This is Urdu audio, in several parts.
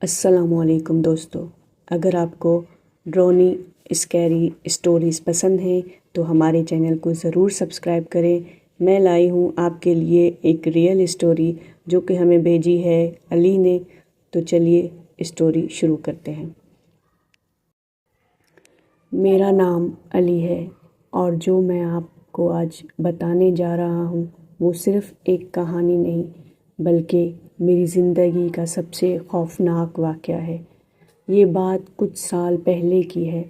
السلام علیکم دوستو، اگر آپ کو ڈرونی اسکیری اسٹوریز پسند ہیں تو ہمارے چینل کو ضرور سبسکرائب کریں۔ میں لائی ہوں آپ کے لیے ایک ریئل اسٹوری جو کہ ہمیں بھیجی ہے علی نے۔ تو چلیے اسٹوری شروع کرتے ہیں۔ میرا نام علی ہے اور جو میں آپ کو آج بتانے جا رہا ہوں وہ صرف ایک کہانی نہیں بلکہ میری زندگی کا سب سے خوفناک واقعہ ہے۔ یہ بات کچھ سال پہلے کی ہے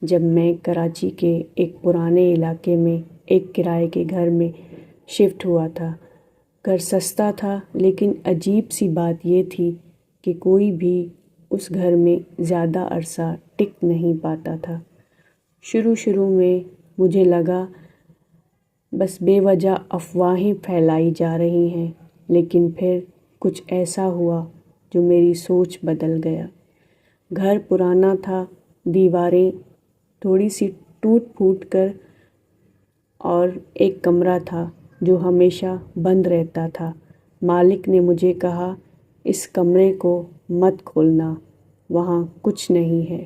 جب میں کراچی کے ایک پرانے علاقے میں ایک کرائے کے گھر میں شفٹ ہوا تھا۔ گھر سستا تھا لیکن عجیب سی بات یہ تھی کہ کوئی بھی اس گھر میں زیادہ عرصہ ٹک نہیں پاتا تھا۔ شروع میں مجھے لگا بس بے وجہ افواہیں پھیلائی جا رہی ہیں، لیکن پھر کچھ ایسا ہوا جو میری سوچ بدل گیا۔ گھر پرانا تھا، دیواریں تھوڑی سی ٹوٹ پھوٹ کر، اور ایک کمرہ تھا جو ہمیشہ بند رہتا تھا۔ مالک نے مجھے کہا، اس کمرے کو مت کھولنا، وہاں کچھ نہیں ہے۔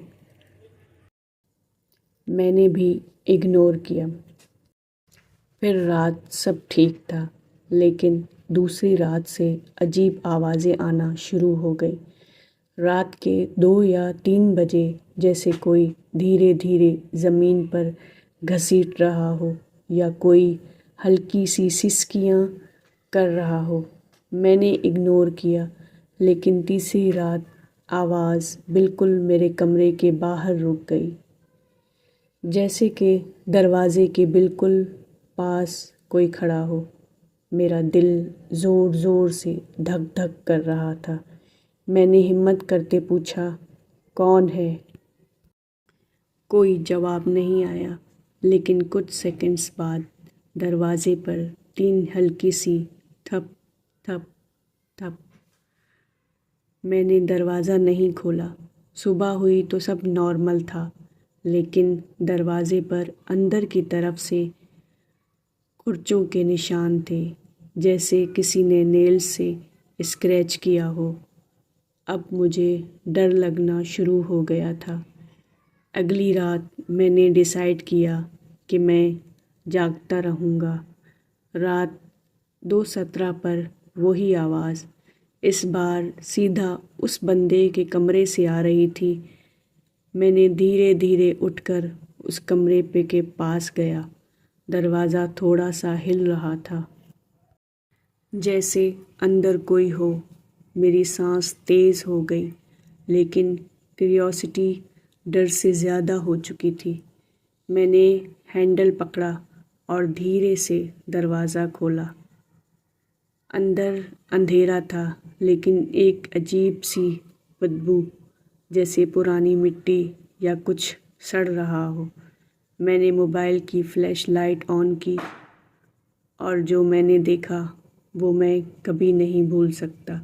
میں نے بھی اگنور کیا۔ پھر رات سب ٹھیک تھا، لیکن دوسری رات سے عجیب آوازیں آنا شروع ہو گئی۔ رات کے 2 یا 3 بجے، جیسے کوئی دھیرے دھیرے زمین پر گھسیٹ رہا ہو یا کوئی ہلکی سی سسکیاں کر رہا ہو۔ میں نے اگنور کیا، لیکن تیسری رات آواز بالکل میرے کمرے کے باہر رک گئی، جیسے کہ دروازے کے بالکل پاس کوئی کھڑا ہو۔ میرا دل زور زور سے دھک دھک کر رہا تھا۔ میں نے ہمت کرتے پوچھا، کون ہے؟ کوئی جواب نہیں آیا، لیکن کچھ سیکنڈز بعد دروازے پر 3 ہلکی سی تھپ تھپ تھپ۔ میں نے دروازہ نہیں کھولا۔ صبح ہوئی تو سب نارمل تھا، لیکن دروازے پر اندر کی طرف سے کرچوں کے نشان تھے، جیسے کسی نے نیلز سے اسکریچ کیا ہو۔ اب مجھے ڈر لگنا شروع ہو گیا تھا۔ اگلی رات میں نے ڈیسائیڈ کیا کہ میں جاگتا رہوں گا۔ رات 2:17 پر وہی آواز، اس بار سیدھا اس بندے کے کمرے سے آ رہی تھی۔ میں نے دھیرے دھیرے اٹھ کر اس کمرے کے پاس گیا۔ دروازہ تھوڑا سا ہل رہا تھا، جیسے اندر کوئی ہو۔ میری سانس تیز ہو گئی، لیکن کیوریوسٹی ڈر سے زیادہ ہو چکی تھی۔ میں نے ہینڈل پکڑا اور دھیرے سے دروازہ کھولا۔ اندر اندھیرا تھا، لیکن ایک عجیب سی بدبو، جیسے پرانی مٹی یا کچھ سڑ رہا ہو۔ میں نے موبائل کی فلیش لائٹ آن کی، اور جو میں نے دیکھا وہ میں کبھی نہیں بھول سکتا۔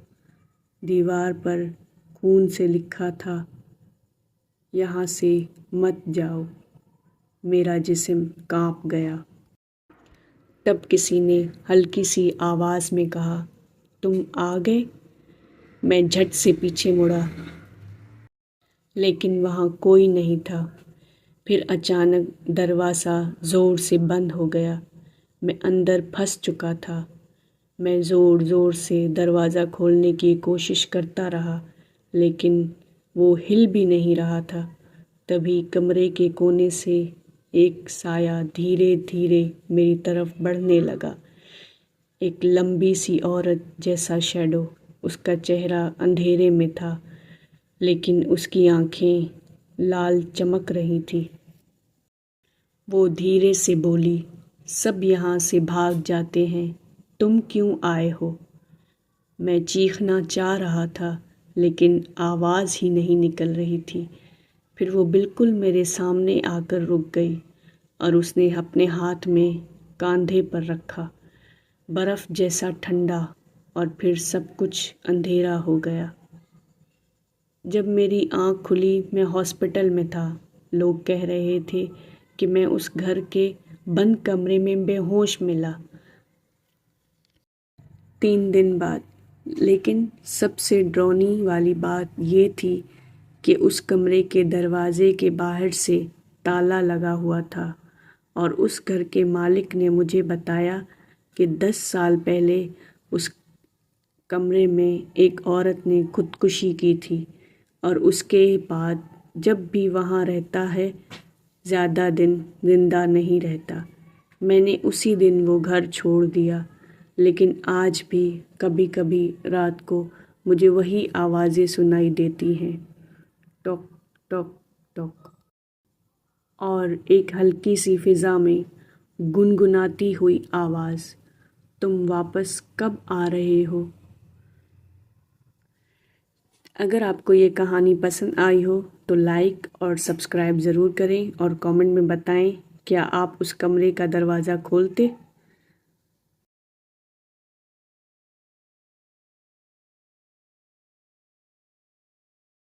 دیوار پر خون سے لکھا تھا، یہاں سے مت جاؤ۔ میرا جسم کانپ گیا۔ تب کسی نے ہلکی سی آواز میں کہا، تم آ گئے؟ میں جھٹ سے پیچھے مڑا، لیکن وہاں کوئی نہیں تھا۔ پھر اچانک دروازہ زور سے بند ہو گیا۔ میں اندر پھنس چکا تھا۔ میں زور زور سے دروازہ کھولنے کی کوشش کرتا رہا، لیکن وہ ہل بھی نہیں رہا تھا۔ تبھی کمرے کے کونے سے ایک سایہ دھیرے دھیرے میری طرف بڑھنے لگا، ایک لمبی سی عورت جیسا شیڈو۔ اس کا چہرہ اندھیرے میں تھا، لیکن اس کی آنکھیں لال چمک رہی تھیں۔ وہ دھیرے سے بولی، سب یہاں سے بھاگ جاتے ہیں، تم کیوں آئے ہو؟ میں چیخنا چاہ رہا تھا، لیکن آواز ہی نہیں نکل رہی تھی۔ پھر وہ بالکل میرے سامنے آ کر رک گئی، اور اس نے اپنے ہاتھ میں کاندھے پر رکھا، برف جیسا ٹھنڈا، اور پھر سب کچھ اندھیرا ہو گیا۔ جب میری آنکھ کھلی میں ہاسپٹل میں تھا۔ لوگ کہہ رہے تھے کہ میں اس گھر کے بند کمرے میں بے ہوش ملا۔ 3 دن بعد لیکن سب سے ڈراؤنی والی بات یہ تھی کہ اس کمرے کے دروازے کے باہر سے تالا لگا ہوا تھا اور اس گھر کے مالک نے مجھے بتایا کہ 10 سال پہلے اس کمرے میں ایک عورت نے خودکشی کی تھی اور اس کے بعد جب بھی وہاں رہتا ہے زیادہ دن زندہ نہیں رہتا۔ میں نے اسی دن وہ گھر چھوڑ دیا، لیکن آج بھی کبھی کبھی رات کو مجھے وہی آوازیں سنائی دیتی ہیں، ٹوک ٹوک ٹوک، اور ایک ہلکی سی فضا میں گنگناتی ہوئی آواز، تم واپس کب آ رہے ہو؟ اگر آپ کو یہ کہانی پسند آئی ہو تو لائک اور سبسکرائب ضرور کریں اور کامنٹ میں بتائیں کیا آپ اس کمرے کا دروازہ کھولتے؟